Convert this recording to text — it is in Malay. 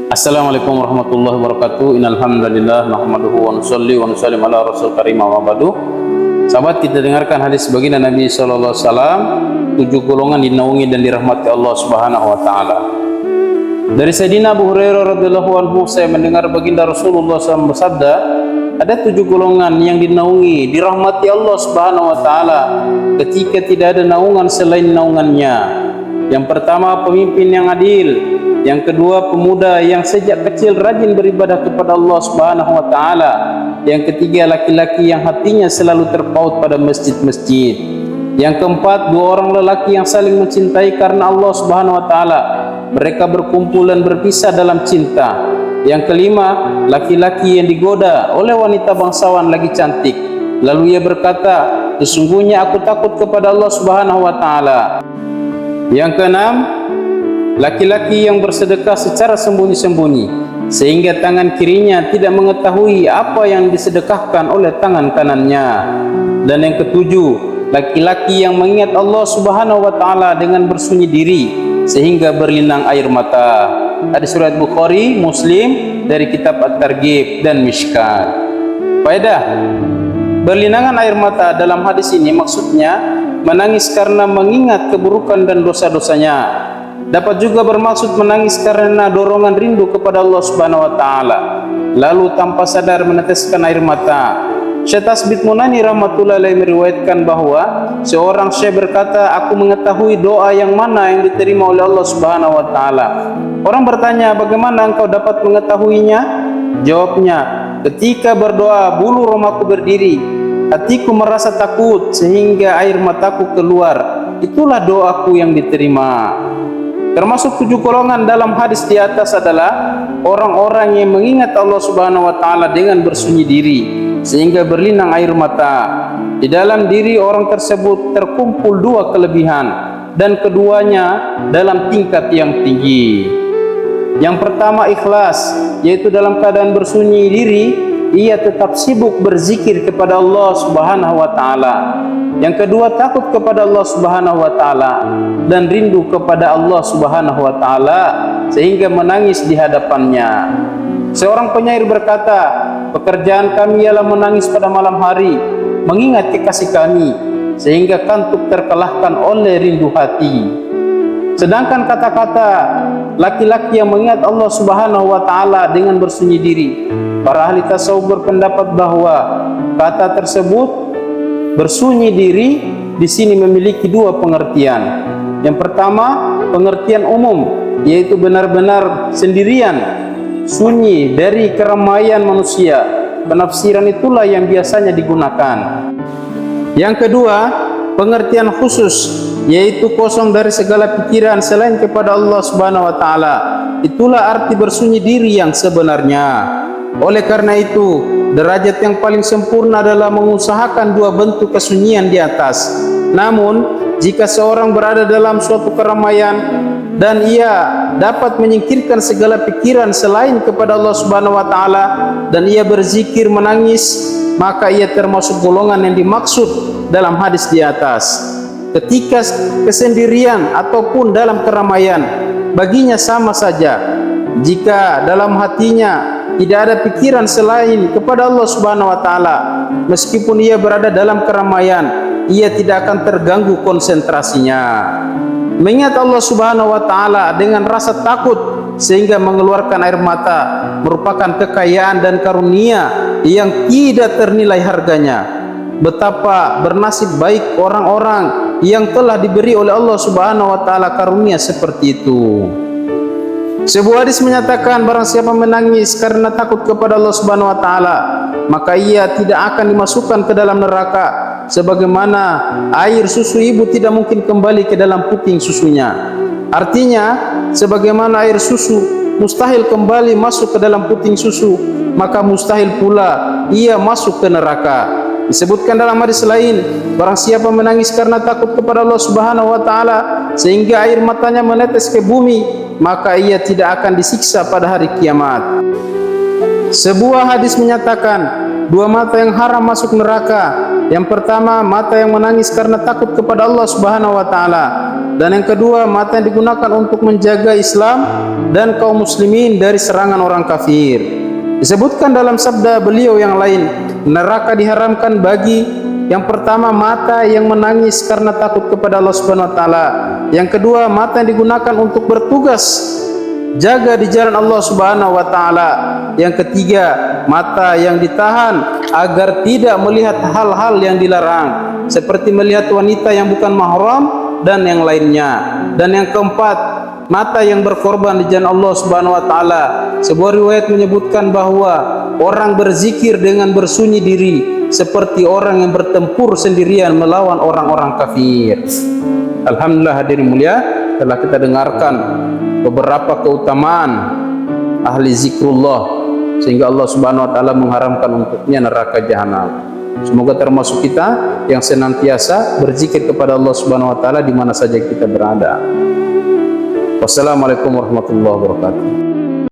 Assalamualaikum warahmatullahi wabarakatuh. Innal hamdalillah nahmaduhu wa nusalli wa nusallim ala rasul karim wa ba'du. Sahabat, kita dengarkan hadis baginda Nabi sallallahu alaihi wasallam, 7 golongan dinaungi dan dirahmati Allah Subhanahu wa taala. Dari Sayyidina Abu Hurairah radhiyallahu anhu, saya mendengar baginda Rasulullah SAW bersabda, ada 7 golongan yang dinaungi, dirahmati Allah Subhanahu wa taala ketika tidak ada naungan selain naungannya. Yang pertama, pemimpin yang adil. Yang kedua, pemuda yang sejak kecil rajin beribadah kepada Allah Subhanahu wa taala. Yang ketiga, laki-laki yang hatinya selalu terpaut pada masjid-masjid. Yang keempat, 2 orang lelaki yang saling mencintai karena Allah Subhanahu wa taala. Mereka berkumpul dan berpisah dalam cinta. Yang kelima, laki-laki yang digoda oleh wanita bangsawan lagi cantik. Lalu ia berkata, sesungguhnya aku takut kepada Allah Subhanahu wa taala. Yang keenam, laki-laki yang bersedekah secara sembunyi-sembunyi sehingga tangan kirinya tidak mengetahui apa yang disedekahkan oleh tangan kanannya. Dan yang ketujuh, laki-laki yang mengingat Allah Subhanahu wa taala dengan bersunyi diri sehingga berlinang air mata. Hadis riwayat Bukhari, Muslim dari kitab At-Targhib dan Mishkat. Faedah, berlinangan air mata dalam hadis ini maksudnya menangis karena mengingat keburukan dan dosa-dosanya. Dapat juga bermaksud menangis karena dorongan rindu kepada Allah Subhanahu wa taala, lalu tanpa sadar meneteskan air mata. Syekh Tasbit Munani rahmatullahi alaihi meriwayatkan bahwa seorang syekh berkata, aku mengetahui doa yang mana yang diterima oleh Allah Subhanahu wa taala. Orang bertanya, bagaimana engkau dapat mengetahuinya? Jawabnya, ketika berdoa bulu romaku berdiri, hatiku merasa takut sehingga air mataku keluar. Itulah doaku yang diterima. Termasuk 7 golongan dalam hadis di atas adalah orang-orang yang mengingat Allah Subhanahu wa taala dengan bersunyi diri sehingga berlinang air mata. Di dalam diri orang tersebut terkumpul 2 kelebihan, dan keduanya dalam tingkat yang tinggi. Yang pertama, ikhlas, yaitu dalam keadaan bersunyi diri ia tetap sibuk berzikir kepada Allah Subhanahu wa taala. Yang kedua, takut kepada Allah Subhanahu wa taala dan rindu kepada Allah Subhanahu wa taala sehingga menangis di hadapannya. Seorang penyair berkata, pekerjaan kami ialah menangis pada malam hari, mengingat kekasih kami sehingga kantuk terkalahkan oleh rindu hati. Sedangkan kata-kata laki-laki yang mengingat Allah Subhanahu wa taala dengan bersunyi diri, para ahli tasawuf berpendapat bahwa kata tersebut bersunyi diri di sini memiliki 2 pengertian. Yang pertama, pengertian umum, yaitu benar-benar sendirian, sunyi dari keramaian manusia. Penafsiran itulah yang biasanya digunakan. Yang kedua, pengertian khusus, yaitu kosong dari segala pikiran selain kepada Allah Subhanahu wa taala. Itulah arti bersunyi diri yang sebenarnya. Oleh karena itu, derajat yang paling sempurna adalah mengusahakan 2 bentuk kesunyian di atas. Namun, jika seorang berada dalam suatu keramaian dan ia dapat menyingkirkan segala pikiran selain kepada Allah Subhanahu wa taala dan ia berzikir menangis, maka ia termasuk golongan yang dimaksud dalam hadis di atas. Ketika kesendirian ataupun dalam keramaian, baginya sama saja. Jika dalam hatinya tidak ada pikiran selain kepada Allah Subhanahu wa taala, meskipun ia berada dalam keramaian, ia tidak akan terganggu konsentrasinya. Mengingat Allah Subhanahu wa taala dengan rasa takut sehingga mengeluarkan air mata merupakan kekayaan dan karunia yang tidak ternilai harganya. Betapa bernasib baik orang-orang yang telah diberi oleh Allah Subhanahu wa taala karunia seperti itu. Sebuah hadis menyatakan, barang siapa menangis karena takut kepada Allah Subhanahu wa taala, maka ia tidak akan dimasukkan ke dalam neraka, sebagaimana air susu ibu tidak mungkin kembali ke dalam puting susunya. Artinya, sebagaimana air susu mustahil kembali masuk ke dalam puting susu, maka mustahil pula ia masuk ke neraka. Disebutkan dalam hadis lain, barang siapa menangis karena takut kepada Allah Subhanahu wa taala sehingga air matanya menetes ke bumi, maka ia tidak akan disiksa pada hari kiamat. Sebuah hadis menyatakan, 2 mata yang haram masuk neraka. Yang pertama, mata yang menangis karena takut kepada Allah Subhanahu wa taala, Dan yang kedua, mata yang digunakan untuk menjaga Islam dan kaum muslimin dari serangan orang kafir. Disebutkan dalam sabda beliau yang lain, neraka diharamkan bagi yang pertama mata yang menangis karena takut kepada Allah Subhanahu wa taala. Yang kedua, mata yang digunakan untuk bertugas jaga di jalan Allah Subhanahu wa taala. Yang ketiga, mata yang ditahan agar tidak melihat hal-hal yang dilarang seperti melihat wanita yang bukan mahram dan yang lainnya. Dan yang keempat, mata yang berkorban di jalan Allah Subhanahu wa taala. Sebuah riwayat menyebutkan bahwa orang berzikir dengan bersunyi diri seperti orang yang bertempur sendirian melawan orang-orang kafir. Alhamdulillah hadirin mulia, telah kita dengarkan beberapa keutamaan ahli zikrullah sehingga Allah Subhanahu wa taala mengharamkan untuknya neraka jahanam. Semoga termasuk kita yang senantiasa berzikir kepada Allah Subhanahu wa taala di mana saja kita berada. Wassalamualaikum warahmatullahi wabarakatuh.